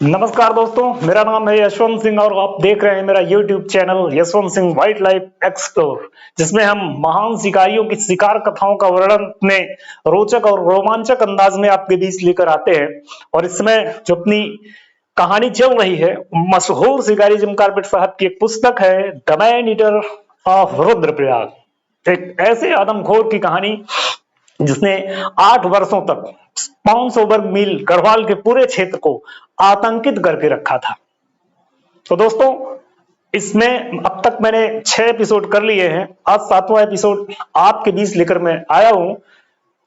नमस्कार दोस्तों, मेरा नाम है यशवंत सिंह और आप देख रहे हैं मेरा YouTube channel Yashwant Singh wild life explore, जिसमें हम महान शिकारियों की शिकार कथाओं का वर्णन अपने रोचक और रोमांचक अंदाज में आपके बीच लेकर आते हैं। और इसमें जो अपनी कहानी चल रही है, मशहूर शिकारी जिम कॉर्बेट साहब की एक पुस्तक है the man eater of Rudraprayag. एक ऐसे आदमखोर की कहानी जिसने 8 वर्षों तक 500 वर्ग मील गढ़वाल के पूरे क्षेत्र को आतंकित करके रखा था। तो दोस्तों, इसमें अब तक मैंने 6 एपिसोड कर लिए हैं। आज 7वां एपिसोड आपके बीच लेकर मैं आया हूं।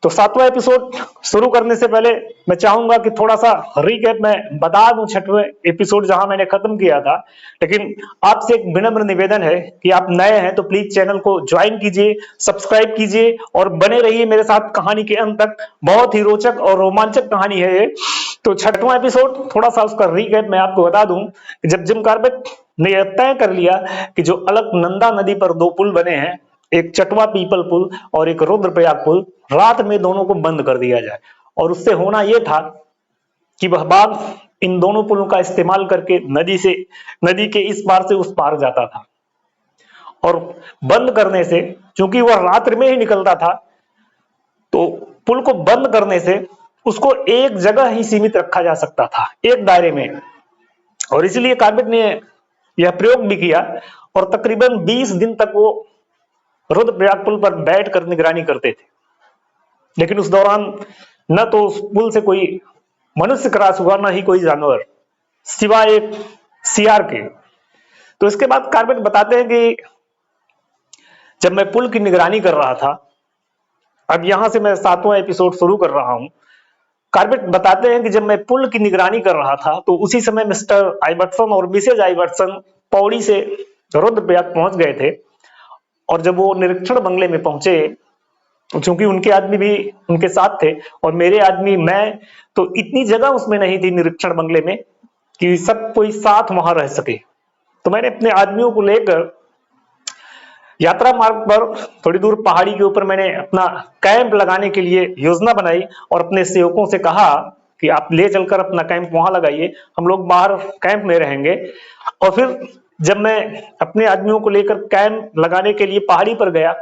तो 7वां एपिसोड शुरू करने से पहले मैं चाहूंगा कि थोड़ा सा रिकैप मैं बता दूं 6वें एपिसोड जहां मैंने खत्म किया था। लेकिन आपसे एक विनम्र निवेदन है कि आप नए हैं तो प्लीज चैनल को ज्वाइन कीजिए, सब्सक्राइब कीजिए और बने रहिए मेरे साथ कहानी के अंत तक। बहुत ही रोचक और रोमांचक कहानी है ये। तो 6वां एपिसोड थोड़ा सा उसका रिकैप मैं आपको बता दूं। जब जिम कॉर्बेट ने यह तय कर लिया कि जो अलकनंदा नदी पर 2 पुल बने हैं, एक चटवा पीपल पुल और एक रुद्रप्रयाग पुल, रात में दोनों को बंद कर दिया जाए। और उससे होना यह था कि वह बाघ इन दोनों पुलों का इस्तेमाल करके नदी के इस पार से उस पार जाता था। और बंद करने से, चूंकि वह रात्रि में ही निकलता था, तो पुल को बंद करने से उसको एक जगह ही सीमित रखा जा सकता था, एक दायरे में। और इसलिए कॉर्बेट ने यह प्रयोग भी किया और तकरीबन 20 दिन तक वो रुद्रप्रयाग पुल पर बैठकर निगरानी करते थे। लेकिन उस दौरान न तो उस पुल से कोई मनुष्य क्रॉस हुआ, न ही कोई जानवर, सिवाय एक सियार के। तो इसके बाद कॉर्बेट बताते हैं कि जब मैं पुल की निगरानी कर रहा था, अब यहां से मैं 7वां एपिसोड शुरू कर रहा हूं। कॉर्बेट बताते हैं कि जब मैं पुल की निगरानी कर रहा था तो उसी समय मिस्टर आइवर्सन और मिसेज आइवर्सन पौड़ी से रुद्रप्रयाग पहुंच गए थे। और जब वो निरीक्षण बंगले में पहुंचे, चूंकि उनके आदमी भी उनके साथ थे और मेरे आदमी, मैं, तो इतनी जगह उसमें नहीं थी निरीक्षण बंगले में कि सब कोई साथ वहां रह सके। तो मैंने अपने आदमियों को लेकर यात्रा मार्ग पर थोड़ी दूर पहाड़ी के ऊपर मैंने अपना कैंप लगाने के लिए योजना बनाई और अपने सेवकों से कहा कि आप ले चलकर अपना कैंप वहां लगाइए, हम लोग बाहर कैंप में रहेंगे। और फिर जब मैं अपने आदमियों को लेकर कैंप लगाने के लिए पहाड़ी पर गया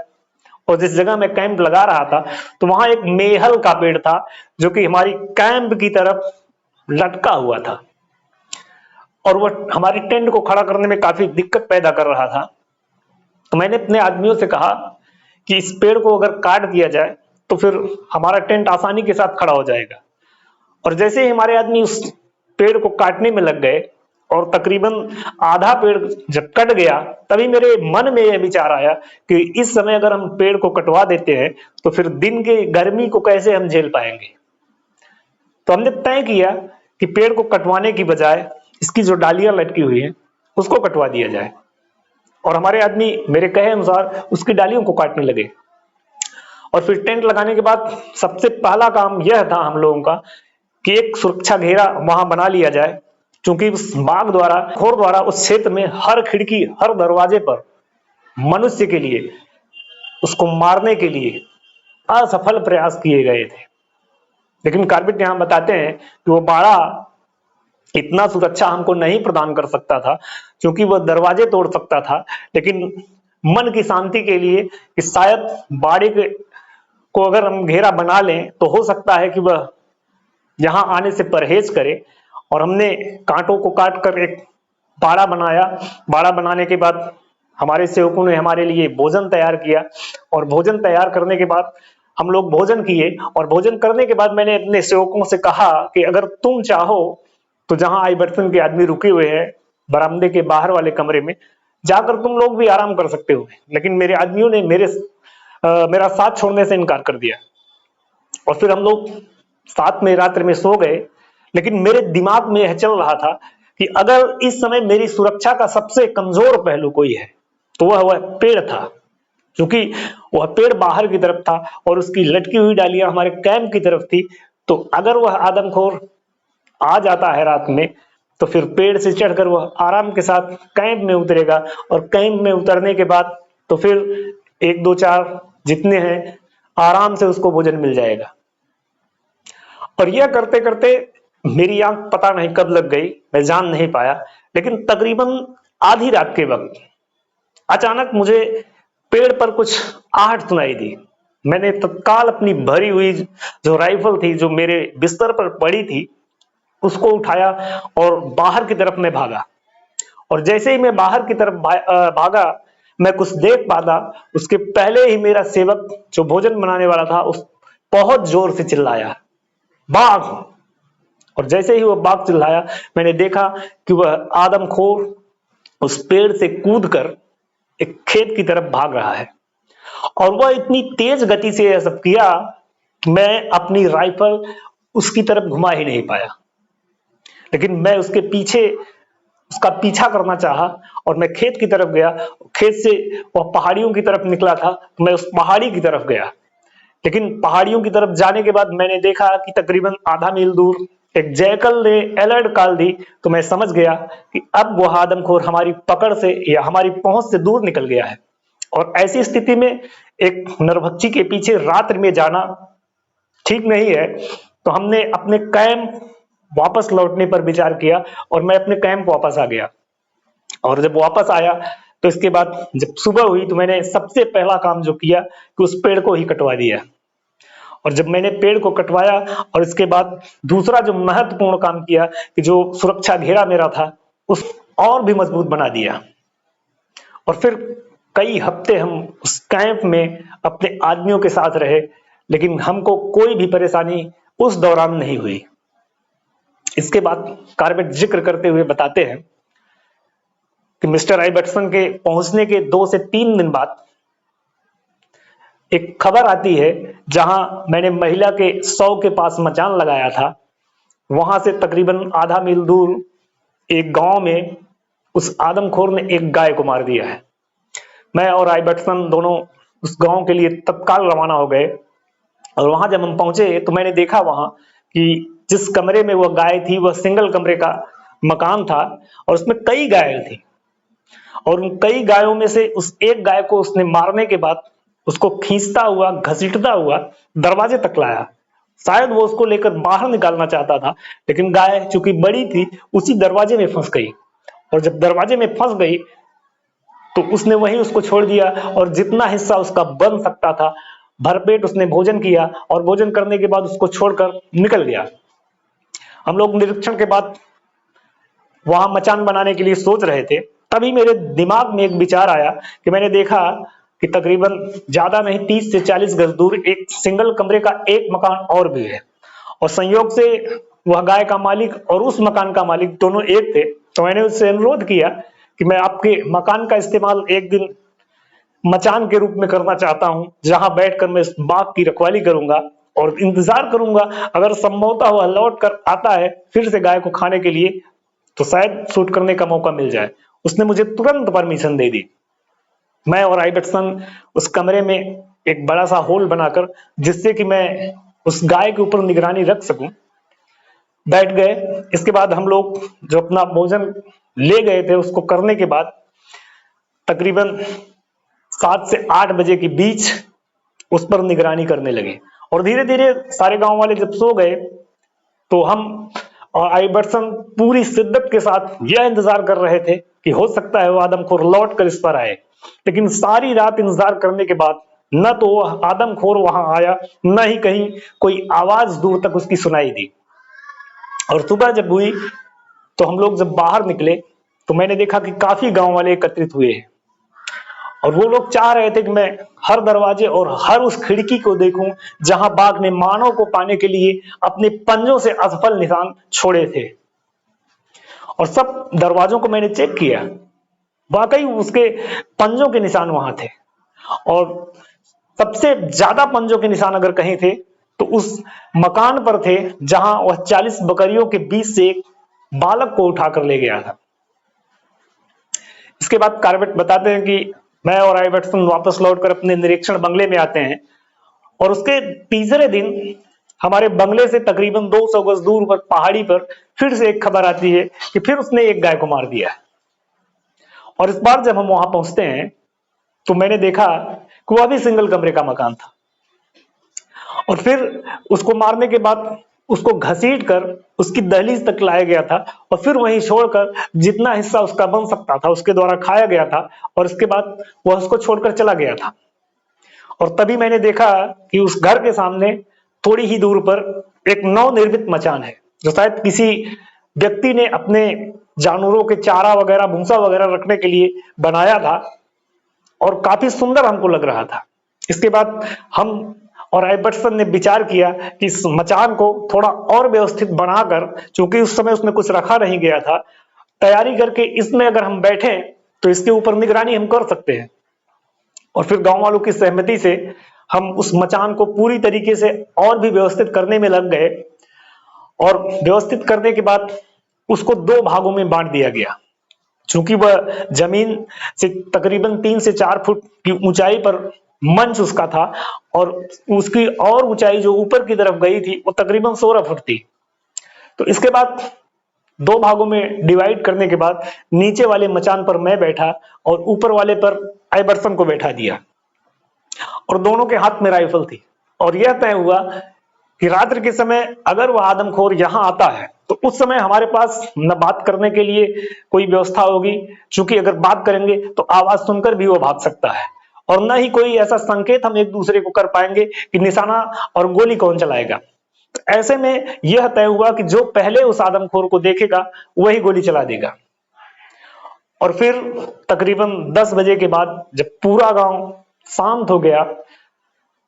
और जिस जगह मैं कैंप लगा रहा था, तो वहां एक मेहल का पेड़ था जो कि हमारी कैंप की तरफ लटका हुआ था और वह हमारी टेंट को खड़ा करने में काफी दिक्कत पैदा कर रहा था। तो मैंने अपने आदमियों से कहा कि इस पेड़ को अगर काट दिया जाए तो फिर हमारा टेंट आसानी के साथ खड़ा हो जाएगा। और जैसे ही हमारे आदमी उस पेड़ को काटने में लग गए और तकरीबन आधा पेड़ जब कट गया, तभी मेरे मन में यह विचार आया कि इस समय अगर हम पेड़ को कटवा देते हैं तो फिर दिन की गर्मी को कैसे हम झेल पाएंगे। तो हमने तय किया कि पेड़ को कटवाने की बजाय इसकी जो डालियां लटकी हुई है उसको कटवा दिया जाए। और हमारे आदमी मेरे कहे अनुसार उसकी डालियों को काटने लगे। और फिर टेंट लगाने के बाद सबसे पहला काम यह था हम लोगों का कि एक सुरक्षा घेरा वहां बना लिया जाए, क्योंकि उस बाघ द्वारा, खोर द्वारा उस क्षेत्र में हर खिड़की, हर दरवाजे पर मनुष्य के लिए, उसको मारने के लिए असफल प्रयास किए गए थे। लेकिन कॉर्बेट यहां बताते हैं कि वो बाड़ा इतना सुरक्षा हमको नहीं प्रदान कर सकता था, क्योंकि वह दरवाजे तोड़ सकता था। लेकिन मन की शांति के लिए कि शायद बाड़े को अगर हम घेरा बना लें तो हो सकता है कि वह यहां आने से परहेज करे। और हमने कांटों को काट कर एक बाड़ा बनाया। बाड़ा बनाने के बाद हमारे सेवकों ने हमारे लिए भोजन तैयार किया और भोजन तैयार करने के बाद हम लोग भोजन किए। और भोजन करने के बाद मैंने अपने सेवकों से कहा कि अगर तुम चाहो तो जहां आइवर्सन के आदमी रुके हुए हैं बरामदे के बाहर वाले कमरे में जाकर तुम लोग भी आराम कर सकते हो। लेकिन मेरे आदमियों ने मेरा साथ छोड़ने से इनकार कर दिया और फिर हम लोग साथ में रात्रि में सो गए। लेकिन मेरे दिमाग में यह चल रहा था कि अगर इस समय मेरी सुरक्षा का सबसे कमजोर पहलू कोई है तो वह पेड़ था, क्योंकि वह पेड़ बाहर की तरफ था और उसकी लटकी हुई डालियां हमारे कैंप की तरफ थी। तो अगर वह आदमखोर आ जाता है रात में तो फिर पेड़ से चढ़कर वह आराम के साथ कैंप में उतरेगा और कैंप में उतरने के बाद तो फिर 1 2 4 जितने हैं आराम से उसको भोजन मिल जाएगा। और यह करते करते मेरी आंख पता नहीं कब लग गई, मैं जान नहीं पाया, लेकिन तकरीबन आधी रात के वक्त अचानक मुझे पेड़ पर कुछ आहट सुनाई दी। मैंने तत्काल अपनी भरी हुई जो राइफल थी, जो मेरे बिस्तर पर पड़ी थी, उसको उठाया और बाहर की तरफ मैं भागा। और जैसे ही मैं बाहर की तरफ भागा, मैं कुछ देख पाता उसके पहले ही मेरा सेवक जो भोजन बनाने वाला था, उस बहुत जोर से चिल्लाया, बाघ। और जैसे ही वो बाघ चिल्लाया, मैंने देखा कि वह आदमखोर उस पेड़ से कूदकर एक खेत की तरफ भाग रहा है। और वह इतनी तेज गति से यह सब किया कि मैं अपनी राइफल उसकी तरफ घुमा ही नहीं पाया। लेकिन मैं उसके पीछे उसका पीछा करना चाहा और मैं खेत की तरफ गया। खेत से वह पहाड़ियों की तरफ निकला था, तो मैं उस पहाड़ी की तरफ गया। लेकिन पहाड़ियों की तरफ जाने के बाद मैंने देखा कि तकरीबन आधा मील दूर एक जयकल ने अलर्ट कॉल दी। तो मैं समझ गया कि अब वह आदमखोर हमारी पकड़ से या हमारी पहुंच से दूर निकल गया है। और ऐसी स्थिति में एक नरभक्षी के पीछे रात्रि में जाना ठीक नहीं है। तो हमने अपने कैंप वापस लौटने पर विचार किया और मैं अपने कैंप वापस आ गया। और जब वापस आया तो इसके बाद जब सुबह हुई तो मैंने सबसे पहला काम जो किया कि उस पेड़ को ही कटवा दिया। और जब मैंने पेड़ को कटवाया और इसके बाद दूसरा जो महत्वपूर्ण काम किया कि जो सुरक्षा घेरा मेरा था उस और भी मजबूत बना दिया। और फिर कई हफ्ते हम उस कैंप में अपने आदमियों के साथ रहे, लेकिन हमको कोई भी परेशानी उस दौरान नहीं हुई। इसके बाद कार्बेट जिक्र करते हुए बताते हैं कि मिस्टर आइबर्टसन के पहुंचने के 2 से 3 दिन बाद एक खबर आती है, जहां मैंने महिला के 100 के पास मचान लगाया था, वहां से तकरीबन आधा मील दूर एक गांव में उस आदमखोर ने एक गाय को मार दिया है। मैं और आइबर्टसन दोनों उस गांव के लिए तत्काल रवाना हो गए। और वहां जब हम पहुंचे तो मैंने देखा वहां कि जिस कमरे में वह गाय थी वह सिंगल कमरे का मकान था और उसमें कई गायें थी। और उन कई गायों में से उस एक गाय को उसने मारने के बाद उसको खींचता हुआ घसीटता हुआ दरवाजे तक लाया। शायद वो उसको लेकर बाहर निकालना चाहता था, लेकिन गाय चूंकि बड़ी थी उसी दरवाजे में फंस गई। और जब दरवाजे में फंस गई तो उसने वहीं उसको छोड़ दिया और जितना हिस्सा उसका बन सकता था भरपेट उसने भोजन किया और भोजन करने के बाद उसको छोड़कर निकल गया। हम लोग निरीक्षण के बाद वहां मचान बनाने के लिए सोच रहे थे, तभी मेरे दिमाग में एक विचार आया कि मैंने देखा कि तकरीबन ज्यादा नहीं 30 से 40 गज दूर एक सिंगल कमरे का एक मकान और भी है। और संयोग से वह गाय का मालिक और उस मकान का मालिक दोनों एक थे। तो मैंने उससे अनुरोध किया कि मैं आपके मकान का इस्तेमाल एक दिन मचान के रूप में करना चाहता हूं, जहां बैठकर मैं इस बाघ की रखवाली करूंगा और इंतजार करूंगा, अगर संभवतः वह लौट कर आता है फिर से गाय को खाने के लिए तो शायद शूट करने का मौका मिल जाए। उसने मुझे तुरंत परमिशन दे दी। मैं और आइबर्टसन उस कमरे में एक बड़ा सा होल बनाकर, जिससे कि मैं उस गाय के ऊपर निगरानी रख सकूं, बैठ गए। इसके बाद हम लोग जो अपना भोजन ले गए थे उसको करने के बाद तकरीबन 7 से 8 बजे के बीच उस पर निगरानी करने लगे। और धीरे धीरे सारे गांव वाले जब सो गए तो हम और आइबर्टसन पूरी शिद्दत के साथ यह इंतजार कर रहे थे कि हो सकता है वो आदमखोर लौट कर इस पर आए। लेकिन सारी रात इंतजार करने के बाद न तो वह आदमखोर वहां आया, न ही कहीं कोई आवाज दूर तक उसकी सुनाई दी। और सुबह जब हुई तो हम लोग जब बाहर निकले तो मैंने देखा कि काफी गांव वाले एकत्रित हुए हैं और वो लोग चाह रहे थे कि मैं हर दरवाजे और हर उस खिड़की को देखूं जहां बाघ ने मानव को पाने के लिए अपने पंजों से असफल निशान छोड़े थे। और सब दरवाजों को मैंने चेक किया, वाकई उसके पंजों के निशान वहां थे। और सबसे ज्यादा पंजों के निशान अगर कहीं थे तो उस मकान पर थे जहां वह 40 बकरियों के बीच से एक बालक को उठाकर ले गया था। इसके बाद कार्बेट बताते हैं कि मैं और आइबर्टसन वापस लौटकर अपने निरीक्षण बंगले में आते हैं और उसके तीसरे दिन हमारे बंगले से तकरीबन 200 गज दूर पर पहाड़ी पर फिर से एक खबर आती है कि फिर उसने एक गाय को मार दिया। और इस बार जब हम वहां पहुंचते हैं तो मैंने देखा कि वह भी सिंगल कमरे का मकान था। और फिर उसको मारने के बाद उसको घसीट कर उसकी दहलीज तक लाया गया था और फिर वहीं छोड़कर जितना हिस्सा उसका बन सकता था उसके द्वारा खाया गया था और उसके बाद वह उसको छोड़कर चला गया था। और तभी मैंने देखा कि उस घर के सामने थोड़ी ही दूर पर एक नवनिर्मित मचान है, जो शायद किसी व्यक्ति ने अपने जानवरों के चारा वगैरह भूसा वगैरह रखने के लिए बनाया था और काफी सुंदर हमको लग रहा था। इसके बाद हम और आइबर्टसन ने विचार किया कि इस मचान को थोड़ा और व्यवस्थित बनाकर, चूंकि उस समय उसमें कुछ रखा नहीं गया था, तैयारी करके इसमें अगर हम बैठे तो इसके ऊपर निगरानी हम कर सकते हैं। और फिर गांव वालों की सहमति से हम उस मचान को पूरी तरीके से और भी व्यवस्थित करने में लग गए और व्यवस्थित करने के बाद उसको 2 भागों में बांट दिया गया। चूंकि वह जमीन से तकरीबन 3 से 4 फुट की ऊंचाई पर मंच उसका था और उसकी और ऊंचाई जो ऊपर की तरफ गई थी वो तकरीबन 16 फुट थी। तो इसके बाद 2 भागों में डिवाइड करने के बाद नीचे वाले मचान पर मैं बैठा और ऊपर वाले पर आइबर्सन को बैठा दिया और दोनों के हाथ में राइफल थी। और यह तय हुआ कि रात्रि के समय अगर वह आदमखोर यहां आता है तो उस समय हमारे पास न बात करने के लिए कोई व्यवस्था होगी, क्योंकि अगर बात करेंगे तो आवाज सुनकर भी वो भाग सकता है, और न ही कोई ऐसा संकेत हम एक दूसरे को कर पाएंगे कि निशाना और गोली कौन चलाएगा। तो ऐसे में यह तय हुआ कि जो पहले उस आदमखोर को देखेगा वही गोली चला देगा। और फिर तकरीबन 10 बजे के बाद जब पूरा गांव शांत हो गया,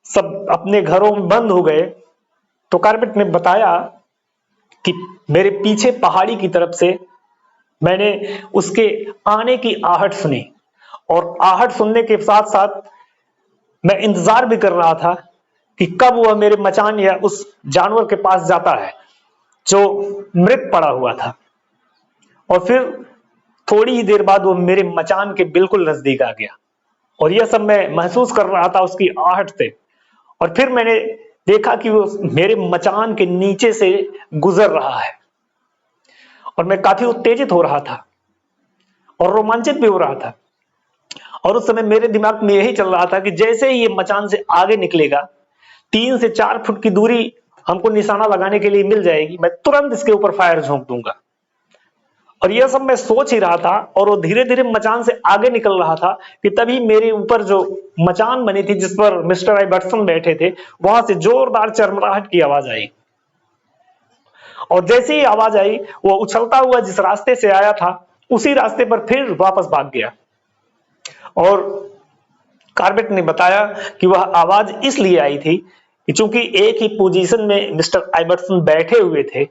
सब अपने घरों में बंद हो गए, तो कार्बेट ने बताया कि मेरे पीछे पहाड़ी की तरफ से मैंने उसके आने की आहट सुनी और आहट सुनने के साथ साथ मैं इंतजार भी कर रहा था कि कब वह मेरे मचान या उस जानवर के पास जाता है जो मृत पड़ा हुआ था। और फिर थोड़ी ही देर बाद वो मेरे मचान के बिल्कुल नजदीक आ गया और यह सब मैं महसूस कर रहा था उसकी आहट से। और फिर मैंने देखा कि वो मेरे मचान के नीचे से गुजर रहा है और मैं काफी उत्तेजित हो रहा था और रोमांचित भी हो रहा था। और उस समय मेरे दिमाग में यही चल रहा था कि जैसे ही ये मचान से आगे निकलेगा, 3 से 4 फुट की दूरी हमको निशाना लगाने के लिए मिल जाएगी, मैं तुरंत इसके ऊपर फायर झोंक दूंगा। और यह सब मैं सोच ही रहा था और वो धीरे धीरे मचान से आगे निकल रहा था कि तभी मेरे ऊपर जो मचान बनी थी जिस पर मिस्टर आइबर्टसन बैठे थे, वहां से जोरदार चरमराहट की आवाज आई। और जैसे ही आवाज आई, वो उछलता हुआ जिस रास्ते से आया था उसी रास्ते पर फिर वापस भाग गया। और कार्बेट ने बताया कि वह आवाज इसलिए आई थी कि चूंकि एक ही पोजीशन में मिस्टर आइबर्टसन बैठे हुए थे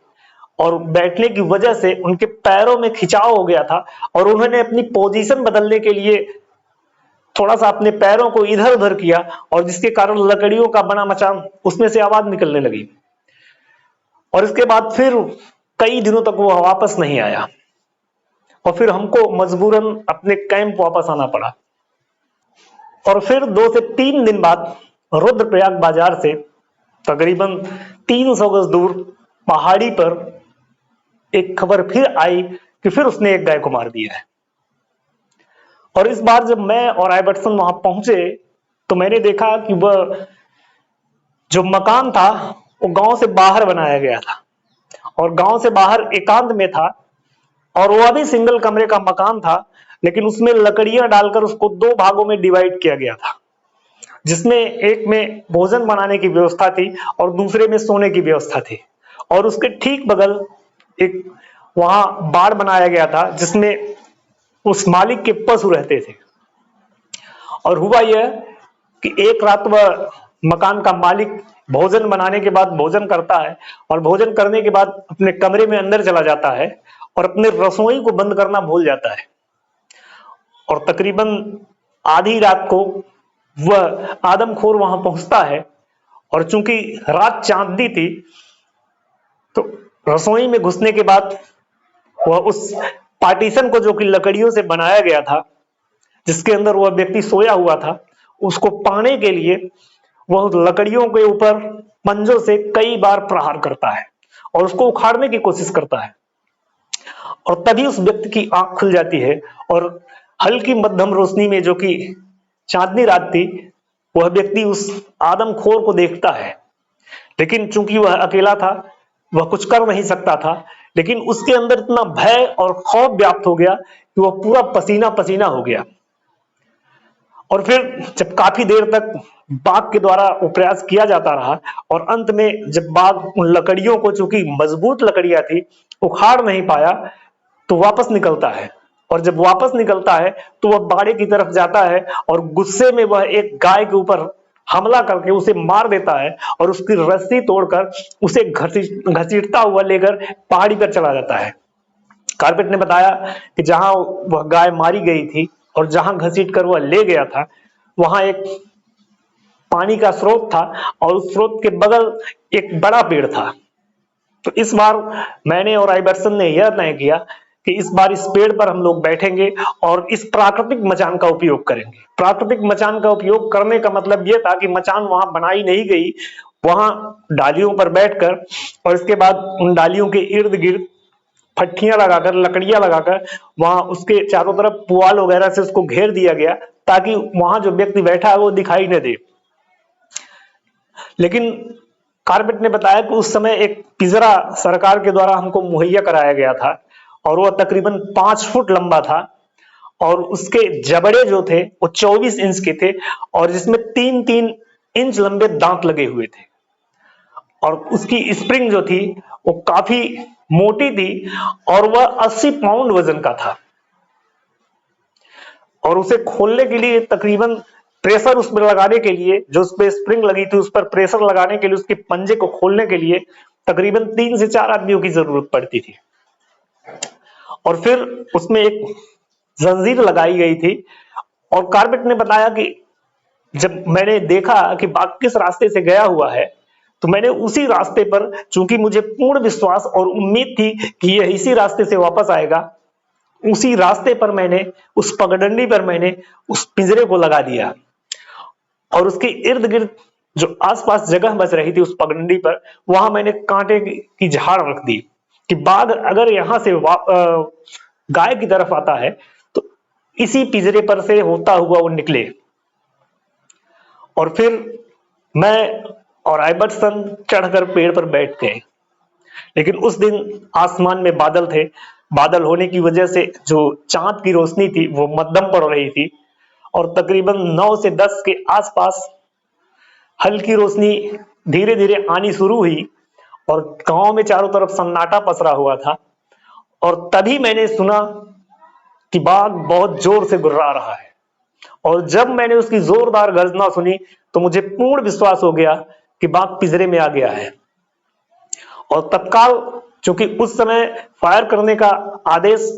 और बैठने की वजह से उनके पैरों में खिंचाव हो गया था और उन्होंने अपनी पोजीशन बदलने के लिए थोड़ा सा अपने पैरों को इधर उधर किया और जिसके कारण लकड़ियों का बना मचान उसमें से आवाज निकलने लगी। और इसके बाद फिर कई दिनों तक वो वापस नहीं आया और फिर हमको मजबूरन अपने कैंप वापस आना पड़ा। और फिर 2 से 3 दिन बाद रुद्रप्रयाग बाजार से तकरीबन 300 गज दूर पहाड़ी पर एक खबर फिर आई कि फिर उसने एक गाय को मार दिया है। और इस बार जब मैं और आइबर्टसन वहां पहुंचे तो मैंने देखा कि वह जो मकान था वो गांव से बाहर बनाया गया था और गांव से बाहर एकांत में था और वह भी सिंगल कमरे का मकान था, लेकिन उसमें लकड़ियां डालकर उसको 2 भागों में डिवाइड किया गया था, जिसमें एक में भोजन बनाने की व्यवस्था थी और दूसरे में सोने की व्यवस्था थी। और उसके ठीक बगल एक वहां बाड़ बनाया गया था जिसमें उस मालिक के पशु रहते थे। और हुआ यह कि एक रात वह मकान का मालिक भोजन बनाने के बाद भोजन करता है और भोजन करने के बाद अपने कमरे में अंदर चला जाता है और अपने रसोई को बंद करना भूल जाता है। और तकरीबन आधी रात को वह आदमखोर वहां पहुंचता है और चूंकि रात चांदनी थी तो रसोई में घुसने के बाद वह उस पार्टीशन को जो कि लकड़ियों से बनाया गया था जिसके अंदर वह व्यक्ति सोया हुआ था, उसको पाने के लिए वह लकड़ियों के ऊपर पंजों से कई बार प्रहार करता है और उसको उखाड़ने की कोशिश करता है। और तभी उस व्यक्ति की आंख खुल जाती है और हल्की मध्यम रोशनी में जो कि चांदनी रात थी, वह व्यक्ति उस आदमखोर को देखता है। लेकिन चूंकि वह अकेला था वह कुछ कर नहीं सकता था, लेकिन उसके अंदर इतना भय और खौफ व्याप्त हो गया कि वह पूरा पसीना पसीना हो गया। और फिर जब काफी देर तक बाघ के द्वारा वो प्रयास किया जाता रहा और अंत में जब बाघ उन लकड़ियों को, चूंकि मजबूत लकड़ियां थी, उखाड़ नहीं पाया, तो वापस निकलता है। और जब वापस निकलता है तो वह बाड़े की तरफ जाता है और गुस्से में वह एक गाय के ऊपर हमला करके उसे मार देता है और उसकी रस्सी तोड़कर उसे घसीटता हुआ लेकर पहाड़ी पर चला जाता है। कारपेट ने बताया कि जहां वह गाय मारी गई थी और जहां घसीट कर वह ले गया था, वहां एक पानी का स्रोत था और उस स्रोत के बगल एक बड़ा पेड़ था। तो इस बार मैंने और आइबर्सन ने यह तय किया कि इस बार इस पेड़ पर हम लोग बैठेंगे और इस प्राकृतिक मचान का उपयोग करेंगे। प्राकृतिक मचान का उपयोग करने का मतलब यह था कि मचान वहां बनाई नहीं गई, वहां डालियों पर बैठकर और इसके बाद उन डालियों के इर्द गिर्द फट्टियां लगाकर, लकड़ियां लगाकर वहां उसके चारों तरफ पुआल वगैरह से उसको घेर दिया गया, ताकि वहां जो व्यक्ति बैठा है वो दिखाई न दे। लेकिन कारपेट ने बताया कि उस समय एक पिंजरा सरकार के द्वारा हमको मुहैया कराया गया था और वह तकरीबन 5 फुट लंबा था और उसके जबड़े जो थे वो 24 इंच के थे और जिसमें 3-3 इंच लंबे दांत लगे हुए थे और उसकी स्प्रिंग जो थी वो काफी मोटी थी और वह 80 पाउंड वजन का था। और उसे खोलने के लिए तकरीबन प्रेशर उस पर लगाने के लिए, जो उस पर स्प्रिंग लगी थी उस पर प्रेशर लगाने के लिए, उसके पंजे को खोलने के लिए तकरीबन 3 से 4 आदमियों की जरूरत पड़ती थी। और फिर उसमें एक जंजीर लगाई गई थी और कारपेट ने बताया कि जब मैंने देखा कि बाघ किस रास्ते से गया हुआ है, तो मैंने उसी रास्ते पर, चूंकि मुझे पूर्ण विश्वास और उम्मीद थी कि यह इसी रास्ते से वापस आएगा, उसी रास्ते पर मैंने, उस पगडंडी पर मैंने उस पिंजरे को लगा दिया और उसके इर्द गिर्द जो आसपास जगह बच रही थी उस पगडंडी पर, वहां मैंने कांटे की झाड़ रख दी कि बाघ अगर यहां से गाय की तरफ आता है तो इसी पिंजरे पर से होता हुआ वो निकले। और फिर मैं और आइबर्सन चढ़कर पेड़ पर बैठ गए। लेकिन उस दिन आसमान में बादल थे, बादल होने की वजह से जो चांद की रोशनी थी वो मध्यम पड़ रही थी और तकरीबन 9 से 10 के आसपास हल्की रोशनी धीरे धीरे आनी शुरू हुई और गांव में चारों तरफ सन्नाटा पसरा हुआ था। और तभी मैंने सुना कि बाघ बहुत जोर से गुर्रा रहा है और जब मैंने उसकी जोरदार गर्जना सुनी तो मुझे पूर्ण विश्वास हो गया कि बाघ पिंजरे में आ गया है। और तत्काल, चूंकि उस समय फायर करने का आदेश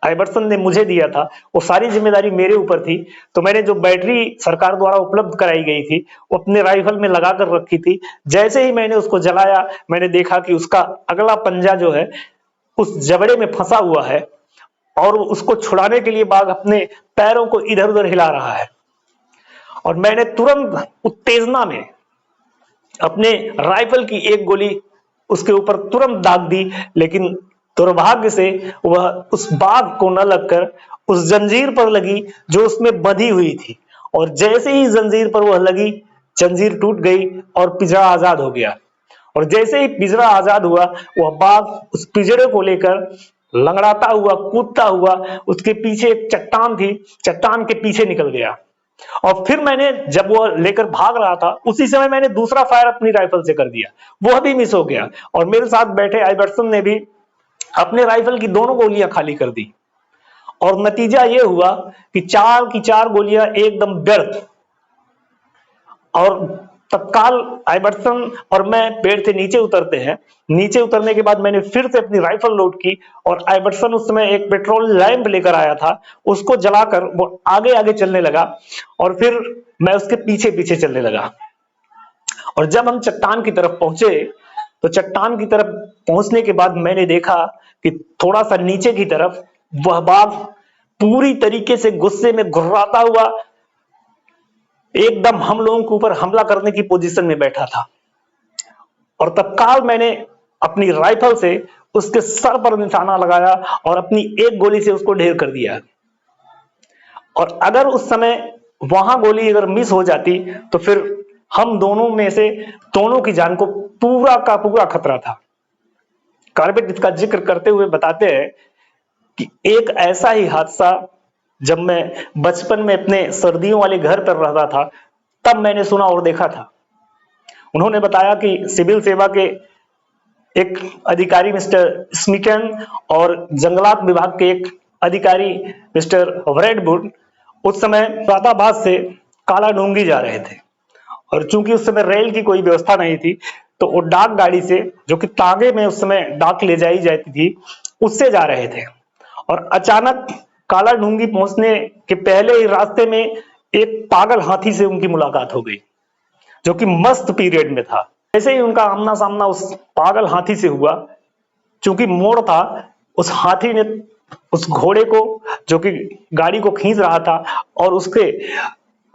आइबर्सन ने मुझे दिया था, वो सारी जिम्मेदारी मेरे ऊपर थी, तो मैंने जो बैटरी सरकार द्वारा उपलब्ध कराई गई थी वो अपने राइफल में लगाकर रखी थी। जैसे ही मैंने उसको जलाया, मैंने देखा कि उसका अगला पंजा जो है उस जबड़े में फंसा हुआ है और उसको छुड़ाने के लिए बाघ अपने पैरों को इधर उधर हिला रहा है। और मैंने तुरंत उत्तेजना में अपने राइफल की एक गोली उसके ऊपर तुरंत दाग दी, लेकिन दुर्भाग्य से वह उस बाघ को न लगकर उस जंजीर पर लगी जो उसमें बंधी हुई थी। और जैसे ही जंजीर पर वह लगी, जंजीर टूट गई और पिंजरा आजाद हो गया। और जैसे ही पिंजरा आजाद हुआ, वह बाघ उस पिंजरे को लेकर लंगड़ाता हुआ, कूदता हुआ उसके पीछे एक चट्टान थी, चट्टान के पीछे निकल गया। और फिर मैंने, जब वो लेकर भाग रहा था, उसी समय मैंने दूसरा फायर अपनी राइफल से कर दिया, वह भी मिस हो गया। और मेरे साथ बैठे आइबर्सन ने भी अपने राइफल की दोनों गोलियां खाली कर दी और नतीजा यह हुआ कि 4 की 4 गोलियां एकदम व्यर्थ। और तत्काल आइबर्सन और मैं पेड़ से नीचे उतरते हैं। नीचे उतरने के बाद मैंने फिर से अपनी राइफल लोड की और आइबर्सन उस समय एक पेट्रोल लैंप लेकर आया था, उसको जलाकर वो आगे आगे चलने लगा और फिर मैं उसके पीछे पीछे चलने लगा। और जब हम चट्टान की तरफ पहुंचे तो चट्टान की तरफ पहुंचने के बाद मैंने देखा कि थोड़ा सा नीचे की तरफ वह बाघ पूरी तरीके से गुस्से में घुर्राता हुआ एकदम हम लोगों के ऊपर हमला करने की पोजीशन में बैठा था। और तत्काल मैंने अपनी राइफल से उसके सर पर निशाना लगाया और अपनी एक गोली से उसको ढेर कर दिया। और अगर उस समय वहां गोली अगर मिस हो जाती तो फिर हम दोनों में से दोनों की जान को पूरा का पूरा खतरा था। कार्बेट इसका जिक्र करते हुए बताते हैं कि एक ऐसा ही हादसा जब मैं बचपन में अपने सर्दियों वाले घर पर रहता था तब मैंने सुना और देखा था। उन्होंने बताया कि सिविल सेवा के एक अधिकारी मिस्टर स्मिटन और जंगलात विभाग के एक अधिकारी मिस्टर रेडवुड उस समय मुरादाबाद से काला डूंगी जा रहे थे और चूंकि उस समय रेल की कोई व्यवस्था नहीं थी तो वो डाक गाड़ी से, जो कि तांगे में उस समय डाक ले जाई जाती थी, उससे जा रहे थे और अचानक काला डूंगी पहुंचने के पहले ही रास्ते में एक पागल हाथी से उनकी मुलाकात हो गई जो कि मस्त पीरियड में था। जैसे ही उनका आमना सामना उस पागल हाथी से हुआ, चूंकि मोड़ था, उस हाथी ने उस घोड़े को जो कि गाड़ी को खींच रहा था और उसके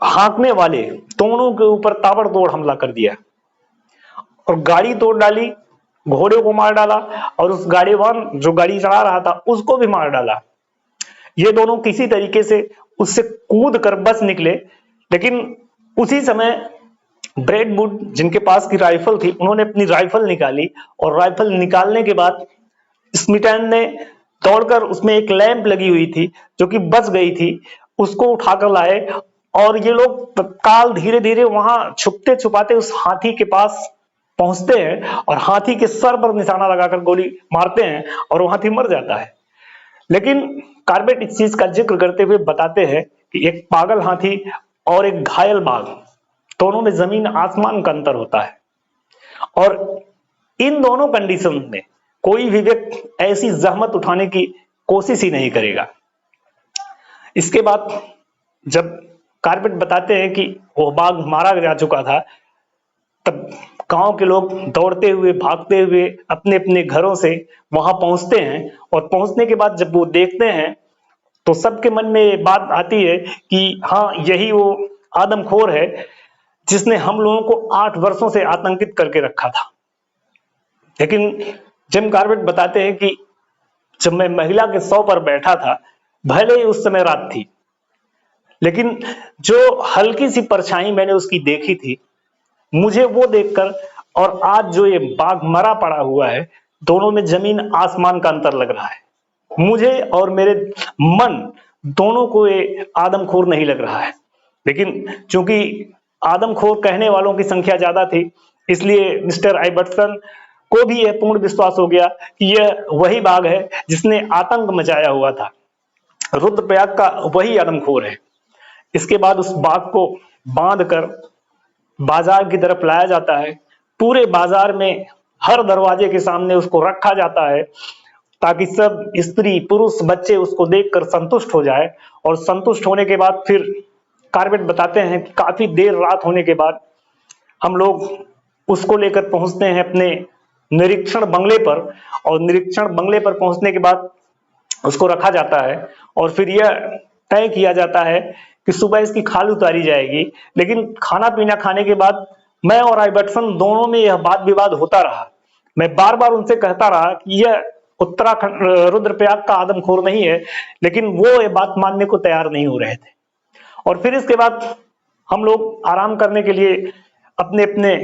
हाँकने वाले दोनों के ऊपर ताबड़तोड़ हमला कर दिया और गाड़ी तोड़ डाली, घोड़े को मार डाला और उस गाड़ीवान जो गाड़ी चला रहा था उसको भी मार डाला। ये दोनों किसी तरीके से उससे कूद कर बच निकले, लेकिन उसी समय ब्रेडवुड जिनके पास की राइफल थी उन्होंने अपनी राइफल निकाली और राइफल निकालने के बाद स्मिटन ने दौड़कर, उसमें एक लैंप लगी हुई थी जो कि बच गई थी, उसको उठाकर लाए और ये लोग तत्काल धीरे धीरे वहां छुपते छुपाते उस हाथी के पास पहुंचते हैं और हाथी के सर पर निशाना लगाकर गोली मारते हैं और वो हाथी मर जाता है। लेकिन कार्बेट इस चीज का जिक्र करते हुए बताते हैं कि एक पागल हाथी और एक घायल बाघ, दोनों में जमीन आसमान का अंतर होता है और इन दोनों कंडीशन में कोई भी व्यक्ति ऐसी जहमत उठाने की कोशिश ही नहीं करेगा। इसके बाद जब कार्बेट बताते हैं कि वो बाघ मारा जा चुका था, तब गांव के लोग दौड़ते हुए भागते हुए अपने अपने घरों से वहां पहुंचते हैं और पहुंचने के बाद जब वो देखते हैं तो सबके मन में बात आती है कि हाँ, यही वो आदमखोर है जिसने हम लोगों को 8 वर्षों से आतंकित करके रखा था। लेकिन जिम कार्बेट बताते हैं कि जब मैं महिला के शव पर बैठा था, भले ही उस समय रात थी, लेकिन जो हल्की सी परछाई मैंने उसकी देखी थी, मुझे वो देखकर और आज जो ये बाघ मरा पड़ा हुआ है, दोनों में जमीन आसमान का अंतर लग रहा है। मुझे और मेरे मन दोनों को ये आदमखोर नहीं लग रहा है, लेकिन चूंकि आदमखोर कहने वालों की संख्या ज्यादा थी, इसलिए मिस्टर आइबर्टसन को भी यह पूर्ण विश्वास हो गया कि यह वही बाघ है जिसने आतंक मचाया हुआ था। रुद्रप्रयाग का वही आदमखोर है। इसके बाद उस बाघ को बांधकर बाजार की तरफ लाया जाता है। पूरे बाजार में हर दरवाजे के सामने उसको रखा जाता है ताकि सब स्त्री, पुरुष, बच्चे उसको देखकर संतुष्ट हो जाए और संतुष्ट होने के बाद फिर कार्बेट बताते हैं कि काफी देर रात होने के बाद हम लोग उसको लेकर पहुंचते हैं अपने निरीक्षण बंगले पर और निरीक्षण बंगले पर पहुंचने के बाद उसको रखा जाता है और फिर यह तय किया जाता है कि सुबह इसकी खाल उतारी जाएगी। लेकिन खाना पीना खाने के बाद मैं और आइबर्टसन दोनों में यह वाद विवाद होता रहा। मैं बार बार उनसे कहता रहा कि यह उत्तराखंड रुद्रप्रयाग का आदमखोर नहीं है, लेकिन वो ये बात मानने को तैयार नहीं हो रहे थे। और फिर इसके बाद हम लोग आराम करने के लिए अपने अपने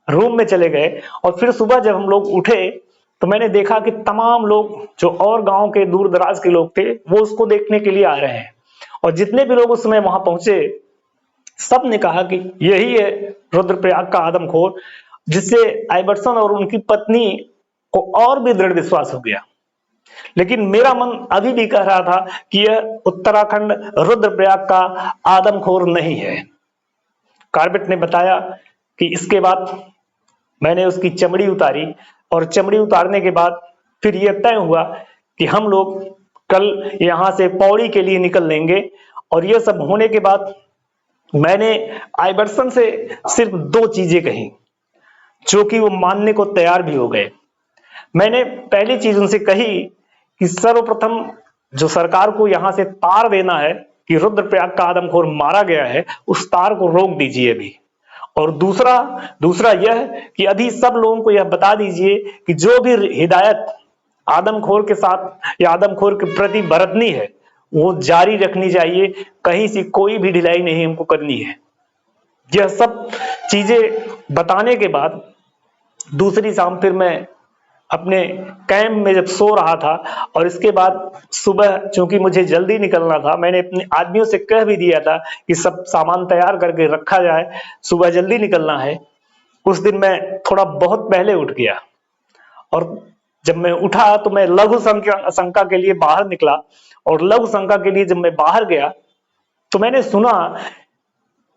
रूम में चले गए और फिर सुबह जब हम लोग उठे तो मैंने देखा कि तमाम लोग जो और गांव के दूर दराज के लोग थे वो उसको देखने के लिए आ रहे हैं और जितने भी लोग उस समय वहां पहुंचे सब ने कहा कि यही है रुद्रप्रयाग का आदमखोर, जिससे आइबर्टसन और उनकी पत्नी को और भी दृढ़ विश्वास हो गया। लेकिन मेरा मन अभी भी कह रहा था कि यह उत्तराखंड रुद्रप्रयाग का आदमखोर नहीं है। कार्बेट ने बताया कि इसके बाद मैंने उसकी चमड़ी उतारी और चमड़ी उतारने के बाद फिर यह तय हुआ कि हम लोग कल यहां से पौड़ी के लिए निकल लेंगे। और यह सब होने के बाद मैंने आइबर्टसन से सिर्फ 2 चीजें कही जो कि वो मानने को तैयार भी हो गए। मैंने पहली चीज उनसे कही कि सर्वप्रथम जो सरकार को यहां से तार देना है कि रुद्रप्रयाग का आदमखोर मारा गया है, उस तार को रोक दीजिए अभी। और दूसरा यह कि अभी सब लोगों को यह बता दीजिए कि जो भी हिदायत आदमखोर के साथ या आदमखोर के प्रति बरतनी है वो जारी रखनी चाहिए, कहीं से कोई भी ढिलाई नहीं हमको करनी है। यह सब चीजें बताने के बाद दूसरी शाम फिर मैं अपने कैंप में जब सो रहा था, और इसके बाद सुबह चूंकि मुझे जल्दी निकलना था, मैंने अपने आदमियों से कह भी दिया था कि सब सामान तैयार करके रखा जाए, सुबह जल्दी निकलना है। उस दिन मैं थोड़ा बहुत पहले उठ गया, और जब मैं उठा तो मैं लघु शंका के लिए बाहर निकला, और लघु शंका के लिए जब मैं बाहर गया तो मैंने सुना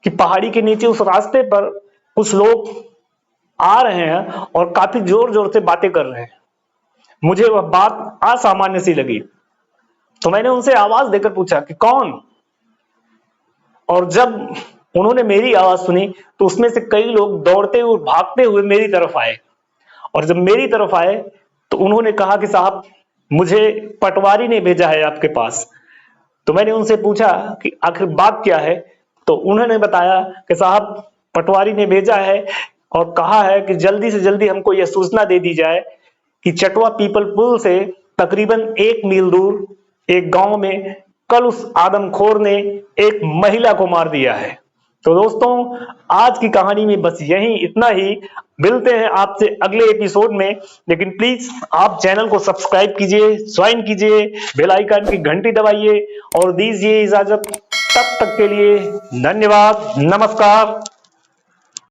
कि पहाड़ी के नीचे उस रास्ते पर कुछ लोग आ रहे हैं और काफी जोर जोर से बातें कर रहे हैं। मुझे वह बात असामान्य सी लगी, तो मैंने उनसे आवाज देकर पूछा कि कौन। और जब उन्होंने मेरी आवाज सुनी तो उसमें से कई लोग दौड़ते हुए भागते हुए मेरी तरफ आए, और जब मेरी तरफ आए तो उन्होंने कहा कि साहब, मुझे पटवारी ने भेजा है आपके पास। तो मैंने उनसे पूछा कि आखिर बात क्या है, तो उन्होंने बताया कि साहब, पटवारी ने भेजा है और कहा है कि जल्दी से जल्दी हमको यह सूचना दे दी जाए कि चटवा पीपल पुल से तकरीबन 1 मील दूर एक गांव में कल उस आदमखोर ने एक महिला को मार दिया है। तो दोस्तों, आज की कहानी में बस यही इतना ही। मिलते हैं आपसे अगले एपिसोड में, लेकिन प्लीज आप चैनल को सब्सक्राइब कीजिए, ज्वाइन कीजिए, बेल आइकन की घंटी दबाइए और दीजिए इजाजत। तब तक के लिए धन्यवाद, नमस्कार।